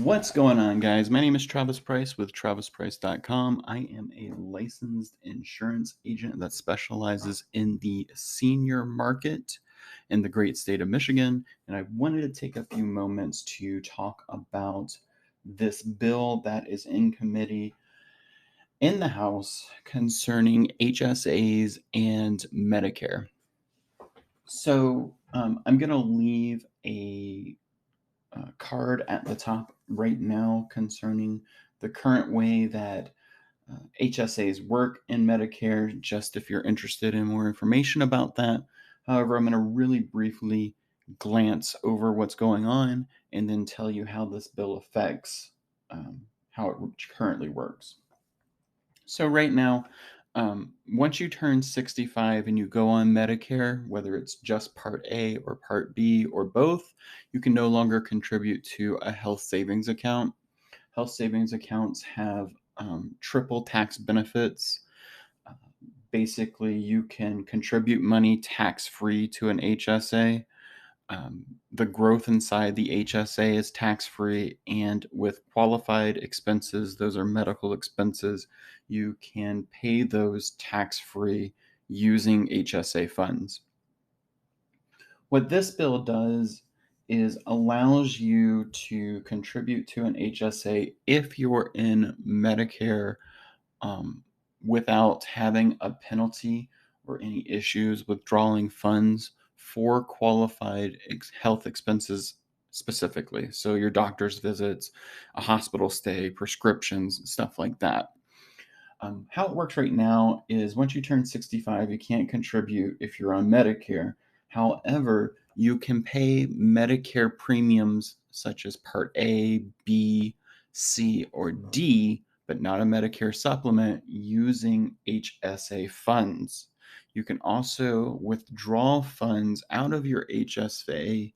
What's going on, guys? My name is Travis Price with travisprice.com. I am a licensed insurance agent that specializes in the senior market in the great state of Michigan. And I wanted to take a few moments to talk about this bill that is in committee in the House concerning HSAs and Medicare. So I'm going to leave a card at the top right now concerning the current way that HSAs work in Medicare, just if you're interested in more information about that. However, I'm going to really briefly glance over what's going on and then tell you how this bill affects how it currently works. So right now, once you turn 65 and you go on Medicare, whether it's just Part A or Part B or both, you can no longer contribute to a health savings account. Health savings accounts have triple tax benefits. Uh, Basically, you can contribute money tax-free to an HSA. The growth inside the HSA is tax-free, and with qualified expenses, those are medical expenses, you can pay those tax-free using HSA funds. What this bill does is allows you to contribute to an HSA if you're in Medicare without having a penalty or any issues withdrawing funds for qualified health expenses specifically. So your doctor's visits, a hospital stay, prescriptions, stuff like that. How it works right now is once you turn 65, you can't contribute if you're on Medicare. However, you can pay Medicare premiums such as Part A, B, C, or D, but not a Medicare supplement using HSA funds. You can also withdraw funds out of your HSA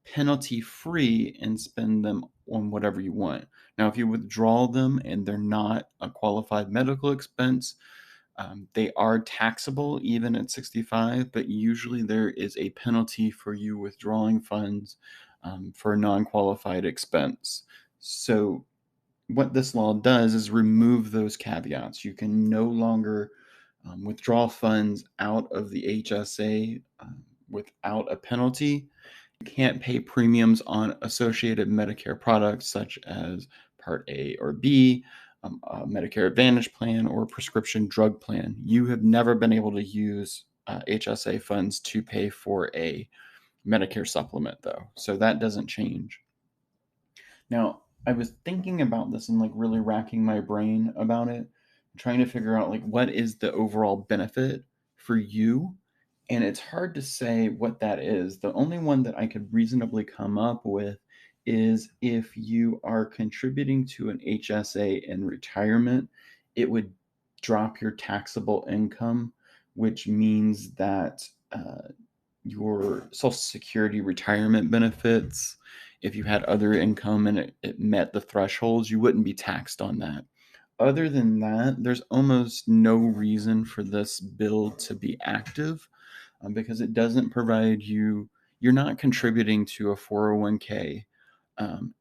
penalty free and spend them on whatever you want. Now, if you withdraw them and they're not a qualified medical expense, they are taxable even at 65, but usually there is a penalty for you withdrawing funds for a non qualified expense. So, what this law does is remove those caveats. You can no longer withdraw funds out of the HSA without a penalty. You can't pay premiums on associated Medicare products such as Part A or B, a Medicare Advantage plan, or a prescription drug plan. You have never been able to use HSA funds to pay for a Medicare supplement, though. So that doesn't change. Now, I was thinking about this and like really racking my brain about it, trying to figure out like what is the overall benefit for you. And it's hard to say what that is. The only one that I could reasonably come up with is if you are contributing to an HSA in retirement, it would drop your taxable income, which means that your Social Security retirement benefits, if you had other income and it met the thresholds, you wouldn't be taxed on that. Other than that, there's almost no reason for this bill to be active because it doesn't provide you, you're not contributing to a 401k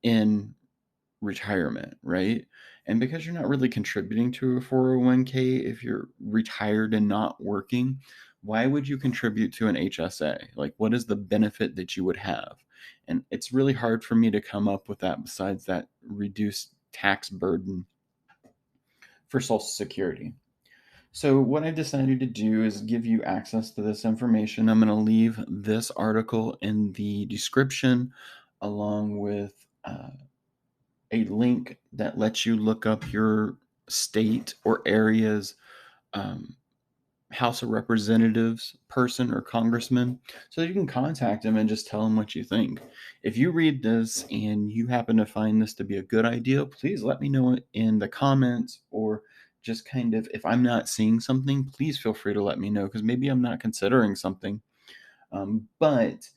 in retirement, right? And because you're not really contributing to a 401k if you're retired and not working, why would you contribute to an HSA? Like, what is the benefit that you would have? And it's really hard for me to come up with that besides that reduced tax burden for Social Security. So, what I've decided to do is give you access to this information. I'm going to leave this article in the description along with a link that lets you look up your state or area's um, House of Representatives person or congressman so you can contact them and just tell them what you think. If you read this and you happen to find this to be a good idea, please let me know in the comments, or just kind of if I'm not seeing something, please feel free to let me know because maybe I'm not considering something. But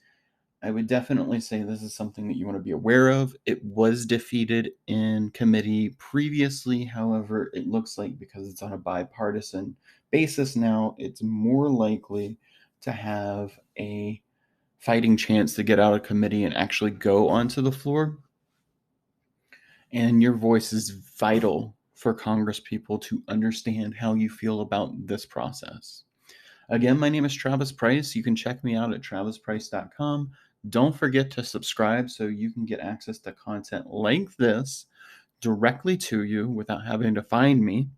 I would definitely say this is something that you want to be aware of. It was defeated in committee previously. However, it looks like because it's on a bipartisan basis now, it's more likely to have a fighting chance to get out of committee and actually go onto the floor. And your voice is vital for Congress people to understand how you feel about this process. Again, my name is Travis Price. You can check me out at travisprice.com. Don't forget to subscribe so you can get access to content like this directly to you without having to find me.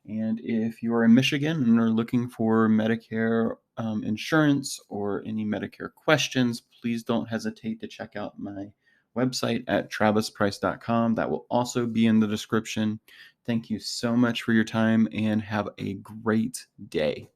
And if you are in Michigan and are looking for Medicare insurance or any Medicare questions, please don't hesitate to check out my website at travisprice.com. That will also be in the description. Thank you so much for your time and have a great day.